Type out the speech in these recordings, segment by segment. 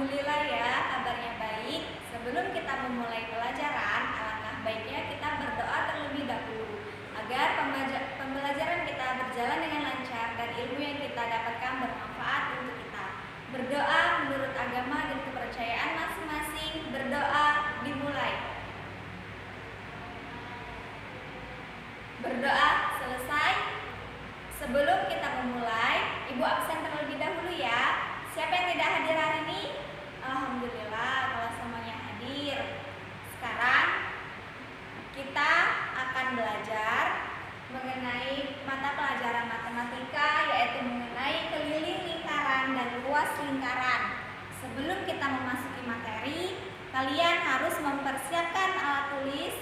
Alhamdulillah ya, kabarnya baik. Sebelum kita memulai pelajaran, alangkah baiknya kita berdoa terlebih dahulu agar pembelajaran kita berjalan dengan lancar dan ilmu yang kita dapatkan bermanfaat untuk kita. Berdoa menurut agama dan kepercayaan masing-masing. Berdoa dimulai. Berdoa selesai. Sebelum kita memulai, Ibu absen terlebih dahulu ya. Siapa yang tidak hadir hari ini? Alhamdulillah kalau semuanya hadir. Sekarang kita akan belajar mengenai mata pelajaran matematika, yaitu mengenai keliling lingkaran dan luas lingkaran. Sebelum kita memasuki materi, kalian harus mempersiapkan alat tulis.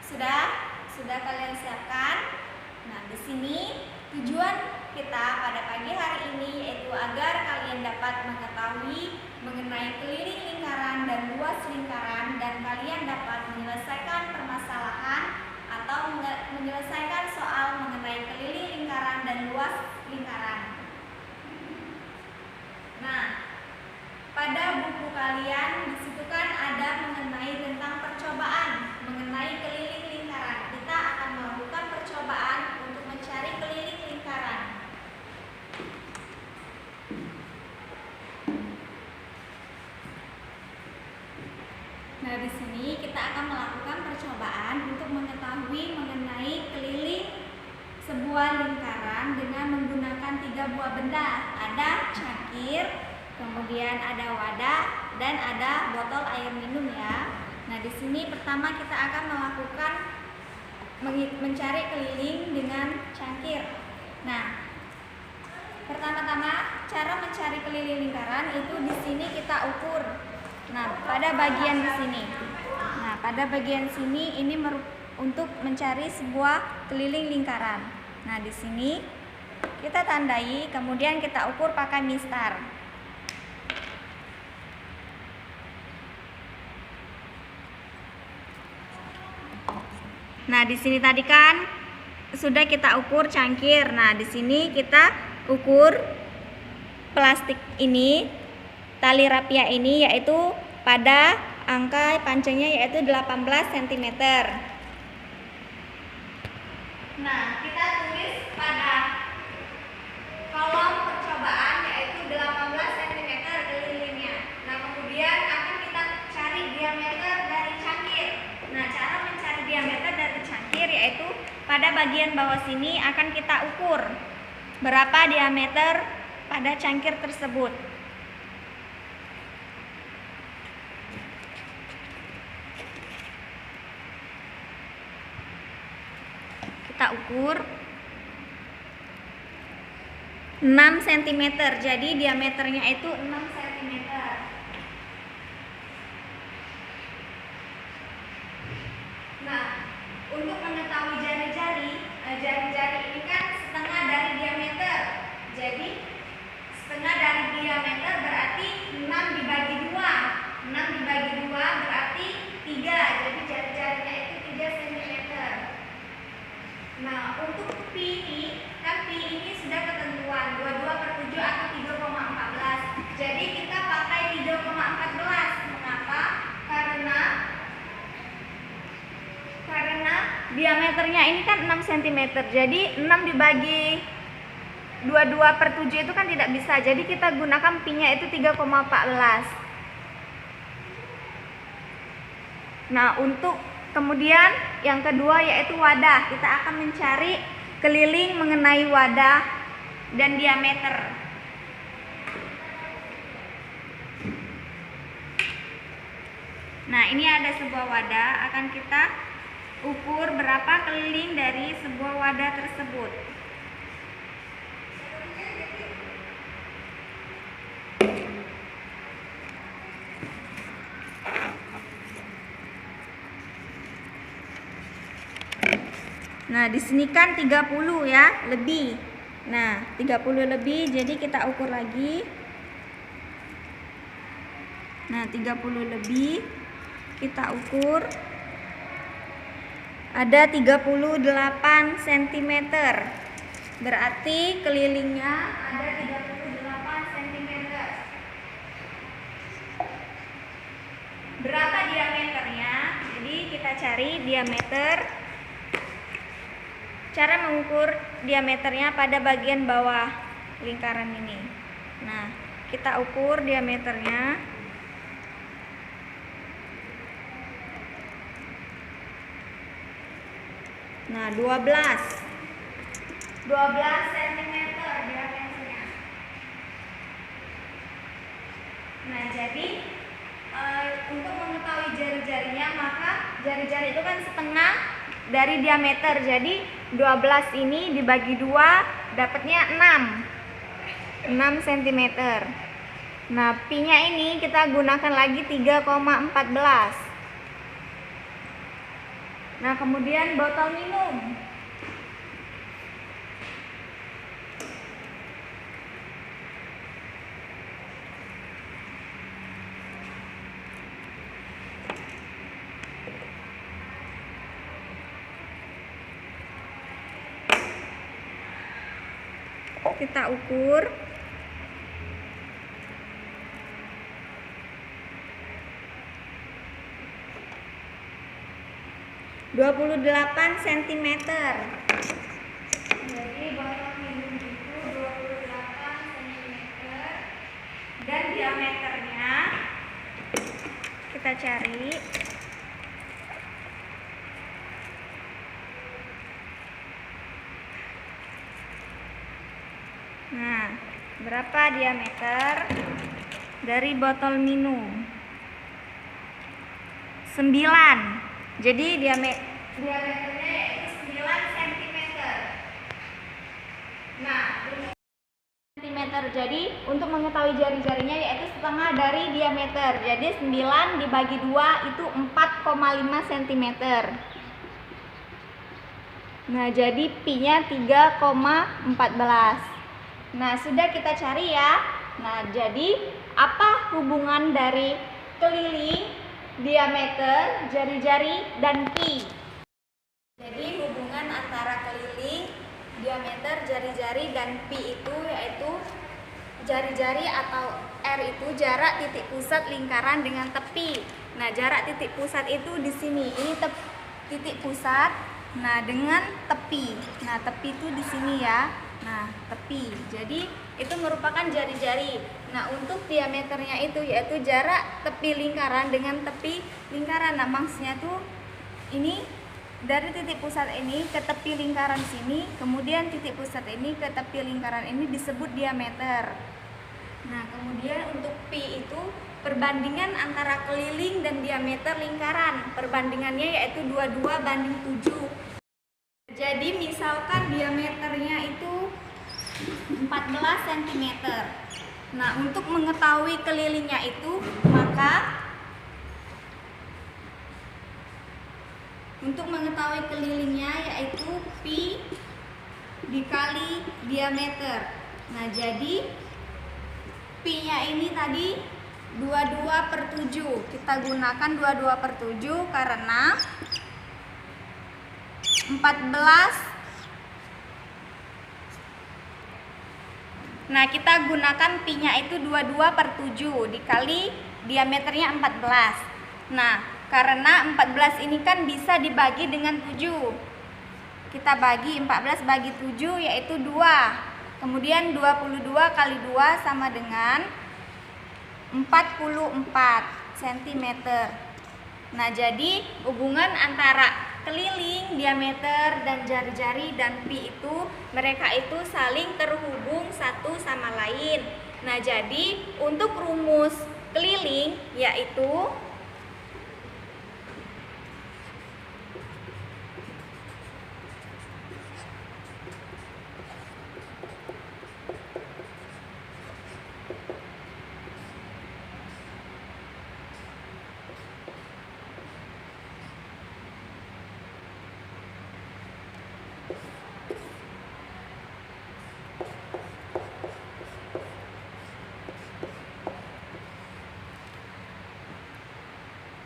Sudah kalian siapkan? Nah, di sini tujuan kita pada pagi hari ini yaitu agar kalian dapat mengetahui mengenai keliling lingkaran dan luas lingkaran, dan kalian dapat menyelesaikan permasalahan atau menyelesaikan soal mengenai keliling lingkaran dan luas lingkaran. Nah, pada buku kalian disitu kan ada mengenai tentang percobaan mengenai keliling lingkaran. Kita akan melakukan percobaan untuk mencari keliling lingkaran. Nah, di sini kita akan melakukan percobaan untuk mengetahui mengenai keliling sebuah lingkaran dengan menggunakan 3 buah benda. Ada cangkir, kemudian ada wadah, dan ada botol air minum ya. Nah, di sini pertama kita akan melakukan mencari keliling dengan cangkir. Nah, pertama-tama cara mencari keliling lingkaran itu di sini kita ukur. Nah, pada bagian di sini. Nah, pada bagian sini ini untuk mencari sebuah keliling lingkaran. Nah, di sini kita tandai, kemudian kita ukur pakai mistar. Nah, di sini tadi kan sudah kita ukur cangkir. Nah, di sini kita ukur plastik ini, tali rapia ini, yaitu pada angka panjangnya yaitu 18 cm. Nah, kita tulis pada kolom percobaan yaitu 18 cm kelilingnya. Nah, kemudian akan kita cari diameter dari cangkir. Nah, cara mencari diameter dari cangkir yaitu pada bagian bawah sini akan kita ukur berapa diameter pada cangkir tersebut. Kita ukur 6 cm. Jadi diameternya itu 6 cm. Nah, untuk mengetahui jari-jari ini kan setengah dari diameter. Jadi setengah dari diameter berarti 6 dibagi 2. 6 dibagi 2 berarti 3. Jadi jari-jarinya itu 3 cm. Nah, untuk pi ini sudah ketentuan 22/7 atau 3,14. Jadi kita pakai 3,14. Mengapa? Karena diameternya ini kan 6 cm. Jadi 6 dibagi 22/7 itu kan tidak bisa. Jadi kita gunakan pi-nya itu 3,14. Nah, untuk kemudian yang kedua yaitu wadah. Kita akan mencari keliling mengenai wadah dan diameter. Nah, ini ada sebuah wadah, akan kita ukur berapa keliling dari sebuah wadah tersebut. Nah, di sini kan 30 ya, lebih. Nah, 30 lebih, jadi kita ukur lagi. Nah, 30 lebih kita ukur. Ada 38 cm. Berarti kelilingnya ada 38 cm. cari diameter. Cara mengukur diameternya pada bagian bawah lingkaran ini. Nah, kita ukur diameternya. Nah, 12 cm diameternya. Nah, jadi untuk mengetahui jari-jarinya, maka jari-jari itu kan setengah dari diameter. Jadi 12 ini dibagi 2 dapatnya 6 cm. Nah, pi-nya ini kita gunakan lagi 3,14. Nah, kemudian botol minum. Kita ukur. Dua puluh 28 cm. Jadi botol minum itu 28 cm dan diameternya kita cari. Nah, berapa diameter dari botol minum? 9. Jadi diameternya yaitu 9 cm. Nah, cm. Jadi untuk mengetahui jari-jarinya yaitu setengah dari diameter. Jadi 9 dibagi 2 itu 4,5 cm. Nah, jadi pi-nya 3,14. Nah, sudah kita cari ya. Nah, jadi apa hubungan dari keliling, diameter, jari-jari, dan pi? Jadi hubungan antara keliling, diameter, jari-jari, dan pi itu yaitu jari-jari atau R itu jarak titik pusat lingkaran dengan tepi. Nah, jarak titik pusat itu di sini. Ini titik pusat. Nah, dengan tepi. Nah, tepi itu di sini ya. Nah, tepi. Jadi itu merupakan jari-jari. Nah, untuk diameternya itu yaitu jarak tepi lingkaran dengan tepi lingkaran. Nah, maksudnya tuh ini dari titik pusat ini ke tepi lingkaran sini, kemudian titik pusat ini ke tepi lingkaran ini disebut diameter. Nah, kemudian untuk pi itu perbandingan antara keliling dan diameter lingkaran. Perbandingannya yaitu 22:7. Jadi misalkan diameternya itu 14 cm. Nah, untuk mengetahui kelilingnya itu, maka untuk mengetahui kelilingnya yaitu pi dikali diameter. Nah, jadi pi-nya ini tadi 22/7. Kita gunakan 22/7 karena 14. Nah, kita gunakan pi-nya itu 22/7 dikali diameternya 14. Nah, karena 14 ini kan bisa dibagi dengan 7. Kita bagi 14 bagi 7 yaitu 2. Kemudian 22 kali 2 sama dengan 44 cm. Nah, jadi hubungan antara keliling, diameter, dan jari-jari dan pi itu mereka itu saling terhubung satu sama lain. Nah, jadi untuk rumus keliling yaitu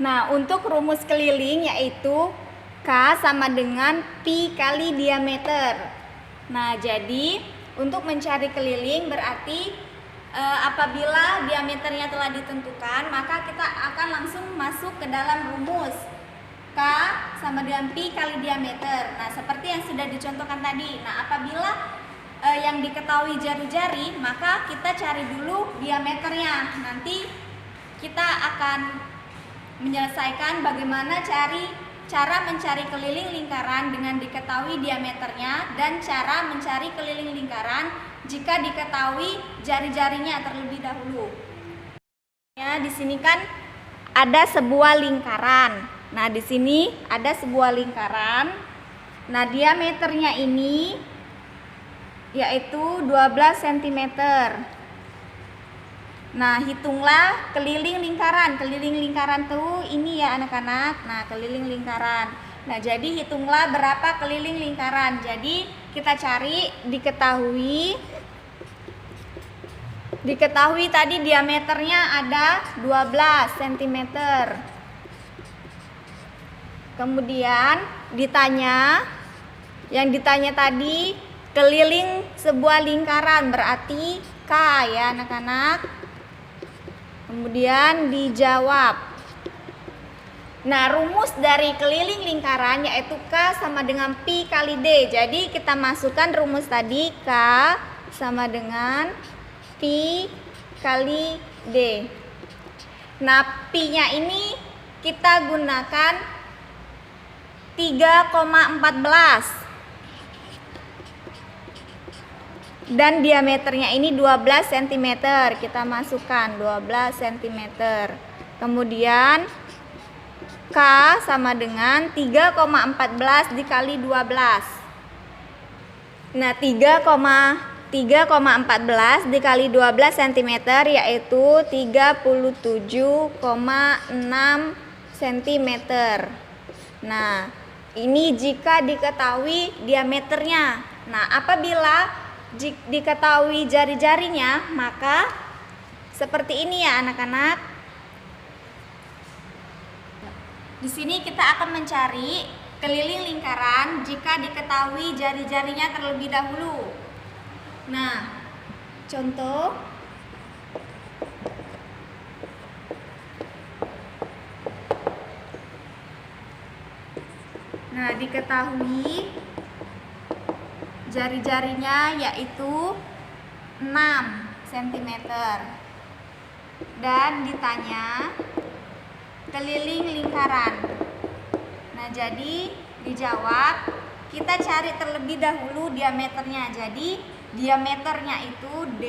Nah, untuk rumus keliling yaitu K sama dengan pi kali diameter. Nah, jadi untuk mencari keliling berarti apabila diameternya telah ditentukan, maka kita akan langsung masuk ke dalam rumus. K sama dengan pi kali diameter. Nah, seperti yang sudah dicontohkan tadi. Nah, apabila yang diketahui jari-jari, maka kita cari dulu diameternya. Nanti kita akan menyelesaikan bagaimana cara mencari keliling lingkaran dengan diketahui diameternya dan cara mencari keliling lingkaran jika diketahui jari-jarinya terlebih dahulu. Ya, di sini kan ada sebuah lingkaran. Nah, di sini ada sebuah lingkaran. Nah, diameternya ini yaitu 12 cm. Nah, hitunglah keliling lingkaran. Keliling lingkaran tuh ini ya anak-anak. Nah, keliling lingkaran. Nah, jadi hitunglah berapa keliling lingkaran. Jadi kita cari diketahui tadi diameternya ada 12 cm. Kemudian yang ditanya tadi keliling sebuah lingkaran, berarti K ya anak-anak. Kemudian dijawab. Nah, rumus dari keliling lingkaran yaitu K sama dengan pi kali D. Jadi kita masukkan rumus tadi, K sama dengan pi kali D. Nah, pi-nya ini kita gunakan 3,14 dan diameternya ini 12 cm. Kita masukkan 12 cm. Kemudian K sama dengan 3,14 dikali 12. Nah, 3,14 dikali 12 cm yaitu 37,6 cm. Nah, ini jika diketahui diameternya. Nah, apabila diketahui jari-jarinya, maka seperti ini ya anak-anak. Di sini kita akan mencari keliling lingkaran jika diketahui jari-jarinya terlebih dahulu. Nah, contoh. Nah, diketahui jari-jarinya yaitu 6 cm. Dan ditanya keliling lingkaran. Nah, jadi dijawab, kita cari terlebih dahulu diameternya. Jadi diameternya itu D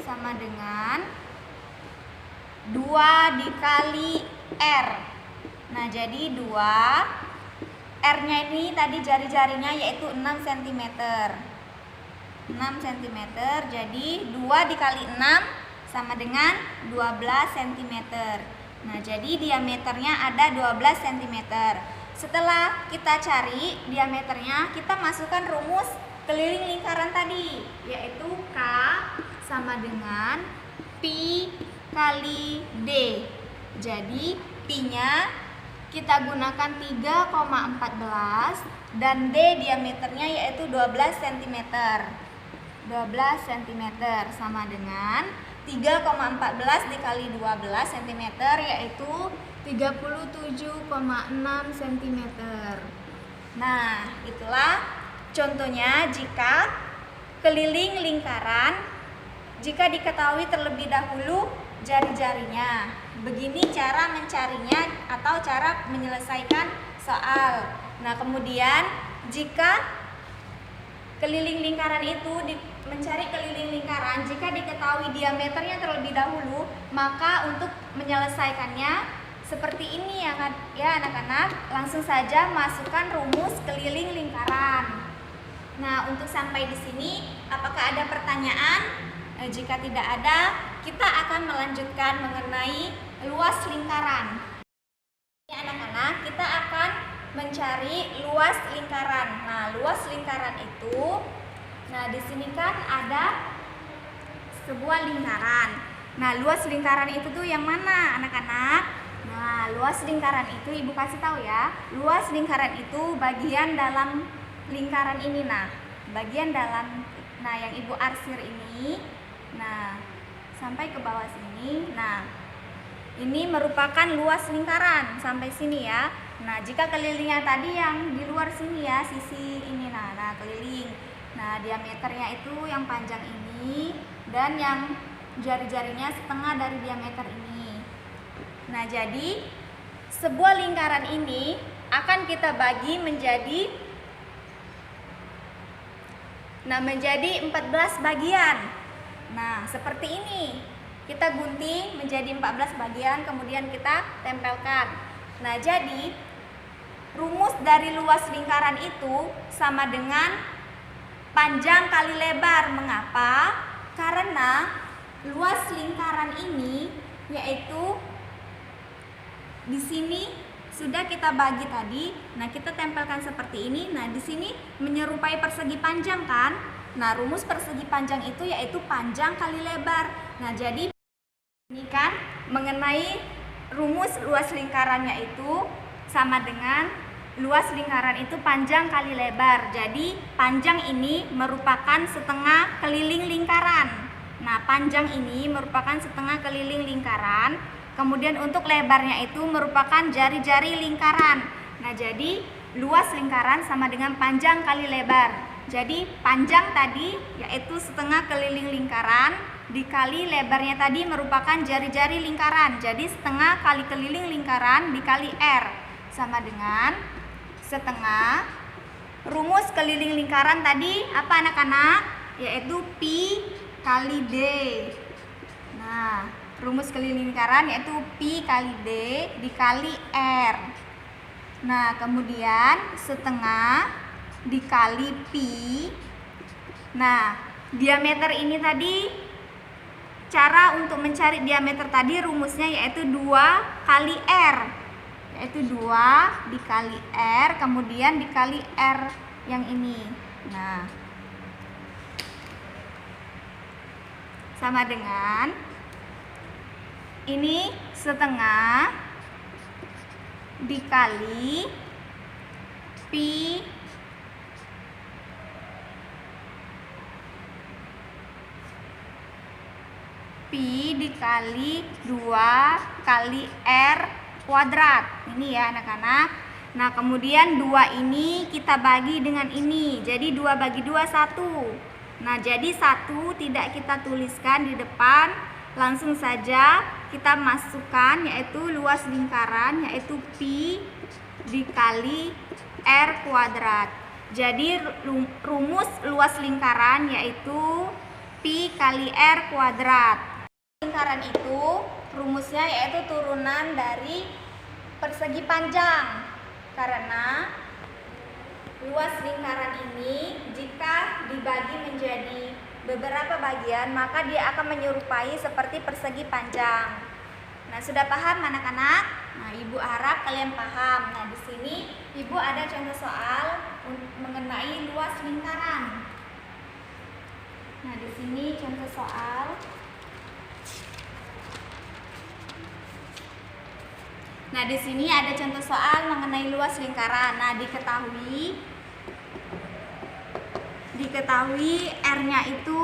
sama dengan 2 dikali R. Nah, jadi 2, R-nya ini tadi jari-jarinya yaitu 6 cm. 6 cm, jadi 2 dikali 6 sama dengan 12 cm. Nah, jadi diameternya ada 12 cm. Setelah kita cari diameternya, kita masukkan rumus keliling lingkaran tadi, yaitu K sama dengan pi kali D. Jadi pi-nya kita gunakan 3,14 dan D diameternya yaitu 12 cm. 12 cm sama dengan 3,14 dikali 12 cm yaitu 37,6 cm. Nah, itulah contohnya jika keliling lingkaran jika diketahui terlebih dahulu jari-jarinya. Begini cara mencarinya atau cara menyelesaikan soal. Nah, kemudian jika keliling lingkaran itu mencari keliling lingkaran, jika diketahui diameternya terlebih dahulu, maka untuk menyelesaikannya seperti ini ya anak-anak. Langsung saja masukkan rumus keliling lingkaran. Nah, untuk sampai di sini apakah ada pertanyaan? Jika tidak ada, kita akan melanjutkan mengenai luas lingkaran. Ya anak-anak, kita akan mencari luas lingkaran. Nah, luas lingkaran itu, nah di sini kan ada sebuah lingkaran. Nah, luas lingkaran itu tuh yang mana anak-anak? Nah, luas lingkaran itu Ibu kasih tahu ya. Luas lingkaran itu bagian dalam lingkaran ini. Nah, bagian dalam, nah yang Ibu arsir ini, nah sampai ke bawah sini. Nah, ini merupakan luas lingkaran sampai sini ya. Nah, jika kelilingnya tadi yang di luar sini ya, sisi ini, nah keliling. Nah, diameternya itu yang panjang ini dan yang jari-jarinya setengah dari diameter ini. Nah, jadi sebuah lingkaran ini akan kita bagi menjadi 14 bagian. Nah, seperti ini. Kita gunting menjadi 14 bagian, kemudian kita tempelkan. Nah, jadi rumus dari luas lingkaran itu sama dengan panjang kali lebar. Mengapa? Karena luas lingkaran ini yaitu di sini sudah kita bagi tadi. Nah, kita tempelkan seperti ini. Nah, di sini menyerupai persegi panjang kan? Nah, rumus persegi panjang itu yaitu panjang kali lebar. Nah, jadi ini kan mengenai rumus luas lingkarannya itu sama dengan luas lingkaran itu panjang kali lebar. Jadi panjang ini merupakan setengah keliling lingkaran. Nah, panjang ini merupakan setengah keliling lingkaran. Kemudian untuk lebarnya itu merupakan jari-jari lingkaran. Nah, jadi luas lingkaran sama dengan panjang kali lebar. Jadi panjang tadi yaitu setengah keliling lingkaran dikali lebarnya tadi merupakan jari-jari lingkaran. Jadi setengah kali keliling lingkaran dikali R sama dengan setengah rumus keliling lingkaran tadi apa anak-anak? Yaitu pi kali D. Nah, rumus keliling lingkaran yaitu pi kali D dikali R. Nah, kemudian setengah dikali pi. Nah, diameter ini tadi, cara untuk mencari diameter tadi rumusnya yaitu 2 kali R. Yaitu 2 dikali R, kemudian dikali R yang ini. Nah, sama dengan ini setengah dikali pi dikali 2 kali R kuadrat. Ini ya anak-anak. Nah, kemudian 2 ini kita bagi dengan ini. Jadi 2 bagi 2 1. Nah, jadi 1 tidak kita tuliskan di depan. Langsung saja kita masukkan yaitu luas lingkaran yaitu pi dikali R kuadrat. Jadi rumus luas lingkaran yaitu pi kali R kuadrat. Lingkaran itu rumusnya yaitu turunan dari persegi panjang. Karena luas lingkaran ini jika dibagi menjadi beberapa bagian maka dia akan menyerupai seperti persegi panjang. Nah, sudah paham anak-anak? Nah, Ibu harap kalian paham. Nah, di sini Ibu ada contoh soal mengenai luas lingkaran. Nah, di sini contoh soal. Nah, di sini ada contoh soal mengenai luas lingkaran. Nah, diketahui R-nya itu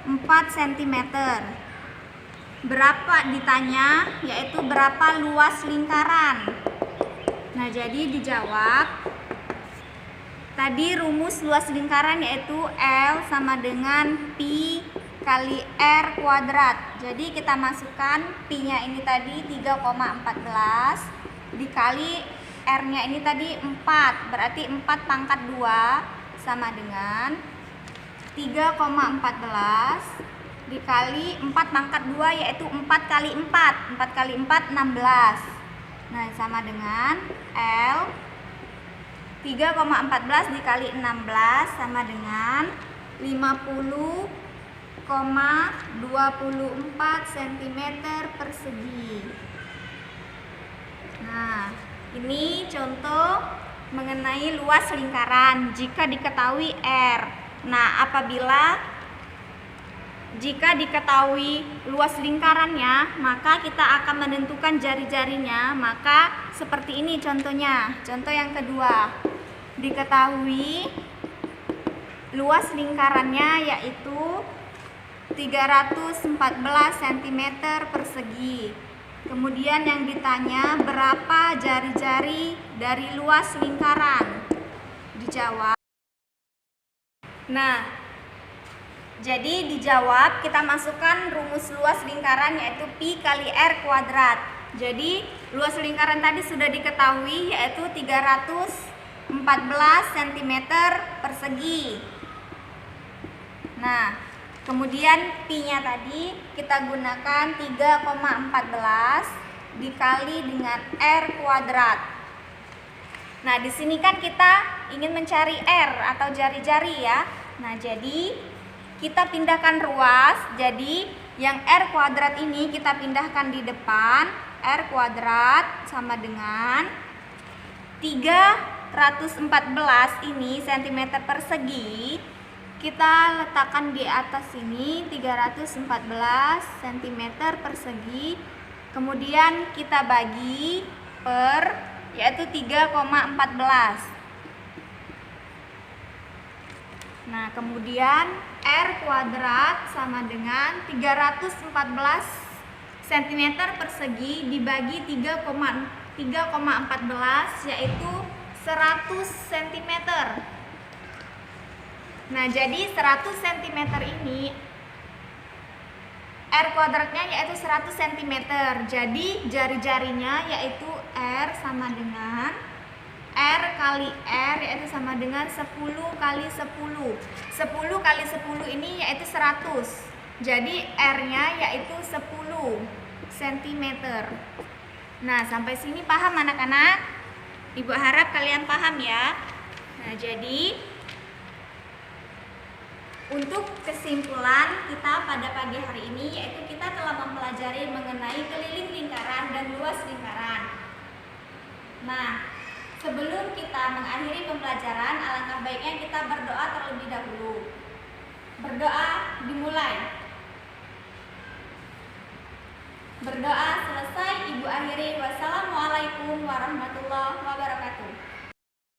4 cm. Berapa ditanya yaitu berapa luas lingkaran. Nah, jadi dijawab tadi rumus luas lingkaran yaitu L sama dengan pi kali R kuadrat. Jadi kita masukkan pi-nya ini tadi 3,14 dikali R-nya ini tadi 4. Berarti 4 pangkat 2 sama dengan 3,14 dikali 4 pangkat 2 yaitu 4 kali 4. 4 kali 4 16. Nah, sama dengan L 3,14 dikali 16 sama dengan 50,24 cm persegi. Nah, ini contoh mengenai luas lingkaran jika diketahui R. Nah, jika diketahui luas lingkarannya, maka kita akan menentukan jari-jarinya. Maka seperti ini contohnya. Contoh yang kedua, diketahui luas lingkarannya yaitu 314 cm persegi. Kemudian yang ditanya berapa jari-jari dari luas lingkaran? Dijawab. Nah, jadi dijawab kita masukkan rumus luas lingkaran yaitu pi kali r kuadrat. Jadi luas lingkaran tadi sudah diketahui yaitu 314 cm persegi. Nah, kemudian pi-nya tadi kita gunakan 3,14 dikali dengan r kuadrat. Nah, di sini kan kita ingin mencari r atau jari-jari ya. Nah, jadi kita pindahkan ruas. Jadi yang r kuadrat ini kita pindahkan di depan. R kuadrat sama dengan 314 ini cm persegi. Kita letakkan di atas sini 314 cm persegi. Kemudian kita bagi per yaitu 3,14. Nah, kemudian R kuadrat sama dengan 314 cm persegi dibagi 3,14 yaitu 100 cm. Nah, jadi 100 cm ini R kuadratnya yaitu 100 cm. Jadi jari-jarinya yaitu R sama dengan R kali R yaitu sama dengan 10 kali 10. 10 kali 10 ini yaitu 100. Jadi R-nya yaitu 10 cm. Nah, sampai sini paham anak-anak? Ibu harap kalian paham ya. Nah, jadi untuk kesimpulan kita pada pagi hari ini yaitu kita telah mempelajari mengenai keliling lingkaran dan luas lingkaran. Nah, sebelum kita mengakhiri pembelajaran, alangkah baiknya kita berdoa terlebih dahulu. Berdoa dimulai. Berdoa selesai, Ibu akhiri. Wassalamualaikum warahmatullahi wabarakatuh.